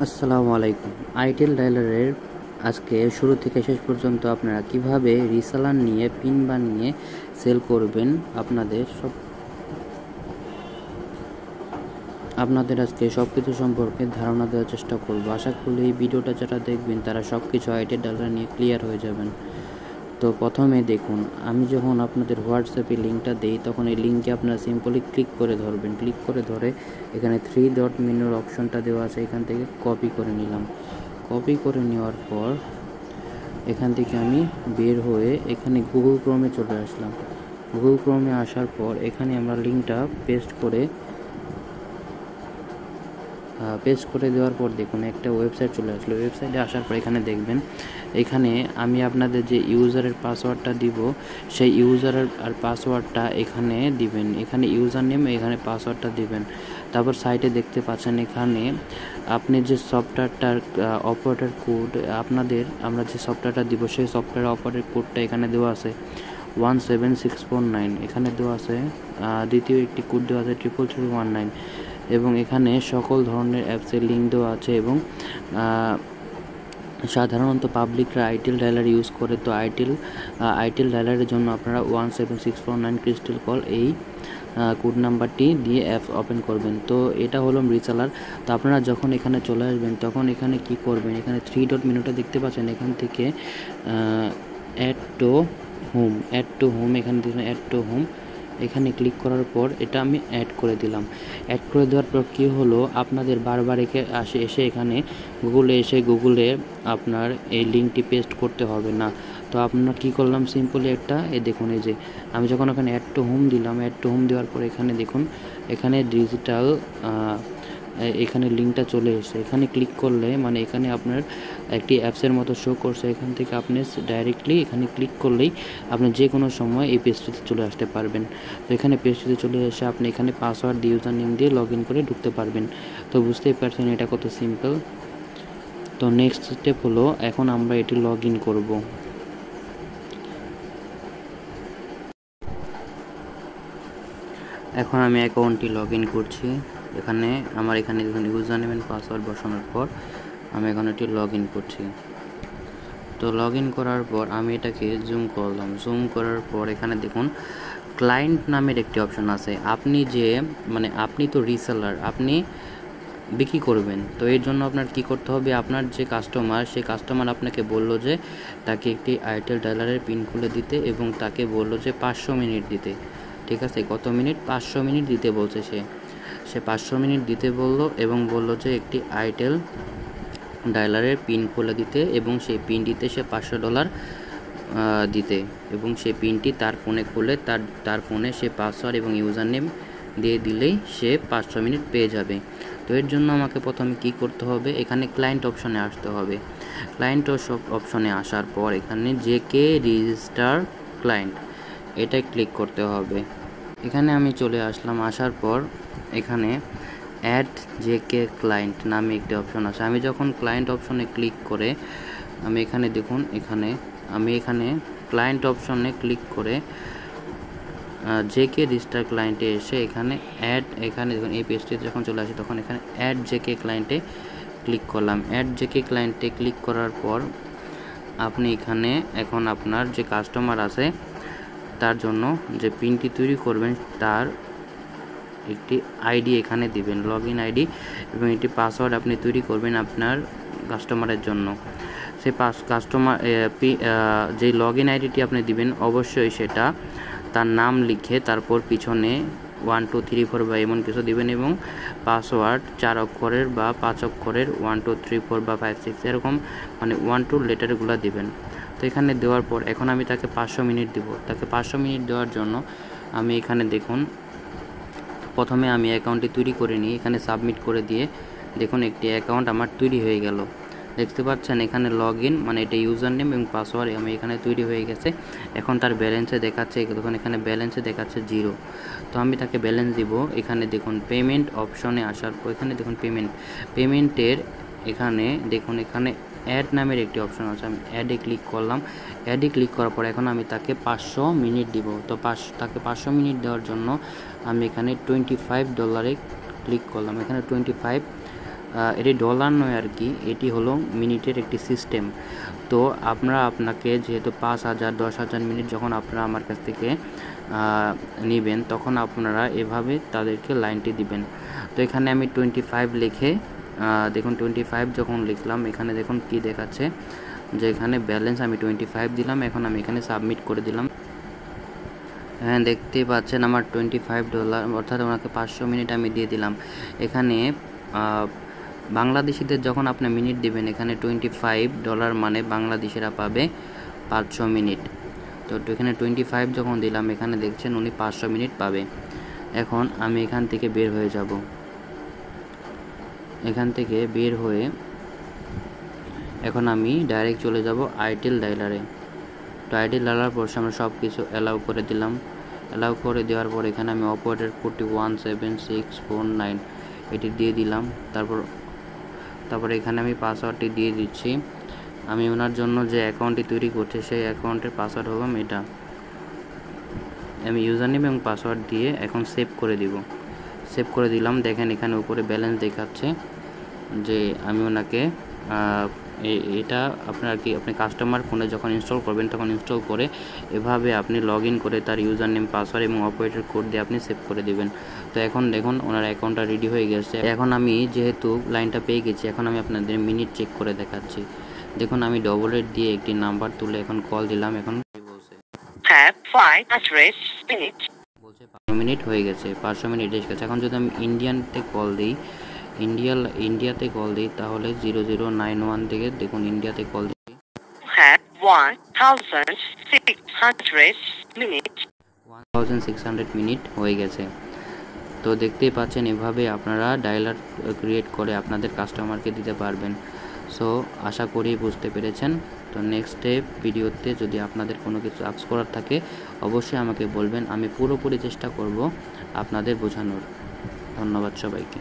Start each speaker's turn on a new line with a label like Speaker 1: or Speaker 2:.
Speaker 1: আসসালামু আলাইকুম। আইটেল ডায়ালারের আজকে শুরু থেকে শেষ পর্যন্ত আপনারা কিভাবে রিসালার নিয়ে পিন বানিয়ে সেল করবেন আপনাদের আজকে সব কিছু সম্পর্কে ধারণা দেওয়ার চেষ্টা করব। আশা করি এই ভিডিওটা যারা দেখবেন তারা সব কিছু আইটেল ডায়ালার নিয়ে ক্লিয়ার হয়ে যাবেন। তো প্রথমে দেখুন, আমি যখন আপনাদের হোয়াটসঅ্যাপে লিঙ্কটা দিই তখন এই লিঙ্কে আপনারা সিম্পলি ক্লিক করে ধরবেন। ক্লিক করে ধরে এখানে 3 ডট মেনুর অপশনটা দেওয়া আছে, এখান থেকে কপি করে নিলাম। কপি করে নেওয়ার পর এখান থেকে আমি বের হয়ে এখানে গুগল ক্রোমে চলে আসলাম। গুগল ক্রোমে আসার পর এখানে আমরা লিঙ্কটা পেস্ট করে দেওয়ার পর দেখুন একটা ওয়েবসাইট চলে আসলো। ওয়েবসাইটে আসার পর এখানে দেখবেন, এখানে আমি আপনাদের যে ইউজারের পাসওয়ার্ডটা দিব সেই ইউজারের আর পাসওয়ার্ডটা এখানে দিবেন। এখানে ইউজার নেম, এখানে পাসওয়ার্ডটা দিবেন। তারপর সাইটে দেখতে পাচ্ছেন এখানে আপনি যে সফটওয়্যারটার অপারেটর কোড আমরা যে সফটওয়্যারটা দিব সেই সফটওয়্যার অপারেটর কোডটা এখানে দেওয়া আছে 17649, এখানে দেওয়া আছে। দ্বিতীয় একটি কোড দেওয়া আছে 33319 এবং এখানে সকল ধরনের অ্যাপসের লিঙ্ক দেওয়া আছে এবং সাধারণত পাবলিকরা আইটেল ডায়ালার ইউজ করে। তো আইটেল ডায়ালারের জন্য আপনারা 17649 ক্রিস্টাল কল এই কোড নাম্বারটি দিয়ে অ্যাপ ওপেন করবেন। তো এটা হলো রিসালার। তো আপনারা যখন এখানে চলে আসবেন তখন এখানে কি করবেন, এখানে 3 ডট মেনুটা দেখতে পাচ্ছেন, এখান থেকে অ্যাড টু হোম এখানে দিবেন। অ্যাড টু হোম এখানে ক্লিক করার পর এটা আমি অ্যাড করে দিলাম। অ্যাড করে দেওয়ার পর কী হলো, আপনাদের বারবার এসে এখানে গুগলে আপনার এই লিঙ্কটি পেস্ট করতে হবে না। তো আপনারা কী করলাম, সিম্পলি দেখুন, এই যে আমি যখন ওখানে অ্যাড টু হোম দিলাম, অ্যাড টু হোম দেওয়ার পর এখানে দেখুন এখানে ডিজিটাল এখানে লিঙ্কটা চলে এসেছে। এখানে ক্লিক করলে মানে এখানে আপনার একটি অ্যাপসের মতো শো করছে। এখান থেকে আপনি ডাইরেক্টলি এখানে ক্লিক করলেই আপনি যে কোনো সময় এই পেজটিতে চলে আসতে পারবেন। তো এখানে পেজটিতে চলে এসে আপনি এখানে পাসওয়ার্ড দিয়ে ইউজার নেম দিয়ে লগ ইন করে ঢুকতে পারবেন। তো বুঝতেই পারছেন এটা কত সিম্পল। তো নেক্সট স্টেপ হলো এখন আমরা এটি লগ ইন করবো। এখন আমি অ্যাকাউন্টটি লগ ইন করছি। এখানে দেখুন ইউজার নেম এন্ড পাসওয়ার্ড বসানোর পর আমি এখন এটি লগ ইন করছি। তো লগ ইন করার পর আমি এটাকে জুম করলাম। জুম করার পর এখানে দেখুন ক্লায়েন্ট নামের একটি অপশন আছে। আপনি তো রিসেলার, আপনি বিক্রি করবেন। তো এর জন্য আপনার কি করতে হবে, আপনার যে সেই কাস্টমার আপনাকে বলল যে তাকে একটি আইটেল ডায়ালারের পিন খুলে দিতে এবং তাকে বলল যে 500 মিনিট দিতে। ঠিক আছে, কত মিনিট? 500 মিনিট দিতে বলছে। সে 500 মিনিট দিতে বলল এবং বলল যে একটি আইটেল ডায়ালারের পিন খুলে দিতে এবং সেই পিনটিতে সে $500 দিতে এবং সেই পিনটি তার ফোনে খুলে তার ফোনে সে পাসওয়ার্ড এবং ইউজার নেম দিয়ে দিলেই সে 500 মিনিট পেয়ে যাবে। তো এর জন্য আমাকে প্রথমে কি করতে হবে, এখানে ক্লায়েন্ট অপশনে আসতে হবে। ক্লায়েন্ট অপশনে আসার পর এখানে জেকে রেজিস্টার ক্লায়েন্ট এটাই ক্লিক করতে হবে। এখানে আমি চলে আসলাম। আসার পর এখানে অ্যাড জেকে ক্লায়েন্ট নামে একটি অপশন আছে। আমি যখন ক্লায়েন্ট অপশনে ক্লিক করে আমি এখানে দেখুন এখানে ক্লায়েন্ট অপশনে ক্লিক করে জেকে রেজিস্টার ক্লায়েন্টে এসে এখানে দেখুন এই পেজটিতে যখন চলে আসে তখন এখানে অ্যাড জেকে ক্লায়েন্টে ক্লিক করলাম। অ্যাড জেকে ক্লায়েন্টে ক্লিক করার পর আপনি এখানে এখন আপনার যে কাস্টমার আছে তার জন্য যে পিনটি তৈরি করবেন তার একটি আইডি এখানে দিবেন, লগ ইন আইডি, এবং একটি পাসওয়ার্ড আপনি তৈরি করবেন আপনার কাস্টমারের জন্য। সেই যে লগ ইন আইডিটি আপনি দিবেন অবশ্যই সেটা তার নাম লিখে তারপর পিছনে 1 2 3 4 বা এমন কিছু দিবেন এবং পাসওয়ার্ড 4 অক্ষরের বা 5 অক্ষরের 1 2 3 4 বা 5 6 এরকম 1 2 লেটারগুলো দিবেন। তো এখানে দেওয়ার পর এখন আমি তাকে 500 মিনিট দিব। তাকে 500 মিনিট দেওয়ার জন্য আমি এখানে দেখুন প্রথমে আমি অ্যাকাউন্টটি তৈরি করে নিই। এখানে সাবমিট করে দিয়ে দেখুন একটি অ্যাকাউন্ট আমার তৈরি হয়ে গেল। দেখতে পাচ্ছেন এখানে লগ ইন এটা ইউজার নেম এবং পাসওয়ার্ড আমি এখানে তৈরি হয়ে গেছে। এখন তার ব্যালেন্সে দেখাচ্ছে, দেখুন এখানে ব্যালেন্সে দেখাচ্ছে 0। তো আমি তাকে ব্যালেন্স দিব। এখানে দেখুন পেমেন্ট অপশনে আসার পর এখানে দেখুন পেমেন্টের এখানে দেখুন এখানে অ্যাড নামের একটি অপশন আছে। আমি অ্যাডে ক্লিক করলাম। অ্যাডে ক্লিক করার পর এখন আমি তাকে 500 মিনিট দিব। তো তাকে 500 মিনিট দেওয়ার জন্য আমি এখানে $25 ক্লিক করলাম। এখানে 25 এটি ডলার নয় আর কি, এটি হলো মিনিটের একটি সিস্টেম। তো আপনাকে যেহেতু 5,000 10,000 মিনিট যখন আপনারা আমার কাছ থেকে নেবেন, তখন আপনারা এভাবে তাদেরকে লাইনটি দিবেন। তো এখানে আমি 25 লিখে দেখুন 25 যখন লিখলাম, এখানে দেখুন কি দেখাচ্ছে যে এখানে ব্যালেন্স আমি 25 দিলাম। এখন আমি এখানে সাবমিট করে দিলাম। হ্যাঁ, দেখতেই পাচ্ছেন আমার $25, অর্থাৎ ওনাকে 500 মিনিট আমি দিয়ে দিলাম। এখানে বাংলাদেশিদের যখন আপনি মিনিট দিবেন, এখানে $25 মানে বাংলাদেশিরা পাবে 500 মিনিট। তো এখানে 25 যখন দিলাম, এখানে দেখছেন উনি 500 মিনিট পাবে। এখন আমি এখান থেকে বের হয়ে যাব। এখান থেকে বের হয়ে এখন আমি ডাইরেক্ট চলে যাব আইটেল ডাইলারে। তো আইটেল ডাইলার পর আমরা সব কিছু অ্যালাউ করে দিলাম। অ্যালাউ করে দেওয়ার পর এখানে আমি অপারেটর 417649 এটি দিয়ে দিলাম। তারপর এখানে আমি পাসওয়ার্ডটি দিয়ে দিচ্ছি। আমি ওনার জন্য যে অ্যাকাউন্টটি তৈরি করছি, সেই অ্যাকাউন্টের পাসওয়ার্ড হলো এটা। আমি ইউজার নেম এবং পাসওয়ার্ড দিয়ে এখন সেভ করে দিব। সেভ করে দিলাম। দেখেন এখানে উপরে ব্যালেন্স দেখাচ্ছে যে আমি ওনাকে এটা আপনি কাস্টমার ফোনে যখন ইনস্টল করবেন, তখন ইনস্টল করে এভাবে আপনি লগ ইন করে তার ইউজার নেম, পাসওয়ার্ড এবং অপারেটর কোড দিয়ে আপনি সেভ করে দেবেন। তো এখন দেখুন ওনার অ্যাকাউন্টটা রেডি হয়ে গেছে। এখন আমি যেহেতু লাইনটা পেয়ে গেছি, এখন আমি আপনাদের মিনিট চেক করে দেখাচ্ছি। দেখুন আমি ডবল রেট দিয়ে একটি নাম্বার তুলে এখন কল দিলাম। এখন বলছে 5 মিনিট হয়ে গেছে, 500 মিনিট এসে গেছে। এখন যদি আমি ইন্ডিয়াতে কল দিই, ইন্ডিয়াতে কল দিই, তাহলে 0091 থেকে দেখুন ইন্ডিয়াতে কল দিই, 1600 মিনিট হয়ে গেছে। তো দেখতেই পাচ্ছেন এভাবে আপনারা ডায়ালার ক্রিয়েট করে আপনাদের কাস্টমারকে দিতে পারবেন। সো আশা করি বুঝতে পেরেছেন। তো নেক্সট ভিডিওতে যদি আপনাদের কোনো কিছু আস্ক করার থাকে, অবশ্যই আমাকে বলবেন। আমি পুরোপুরি চেষ্টা করব আপনাদের বোঝানোর। ধন্যবাদ সবাইকে।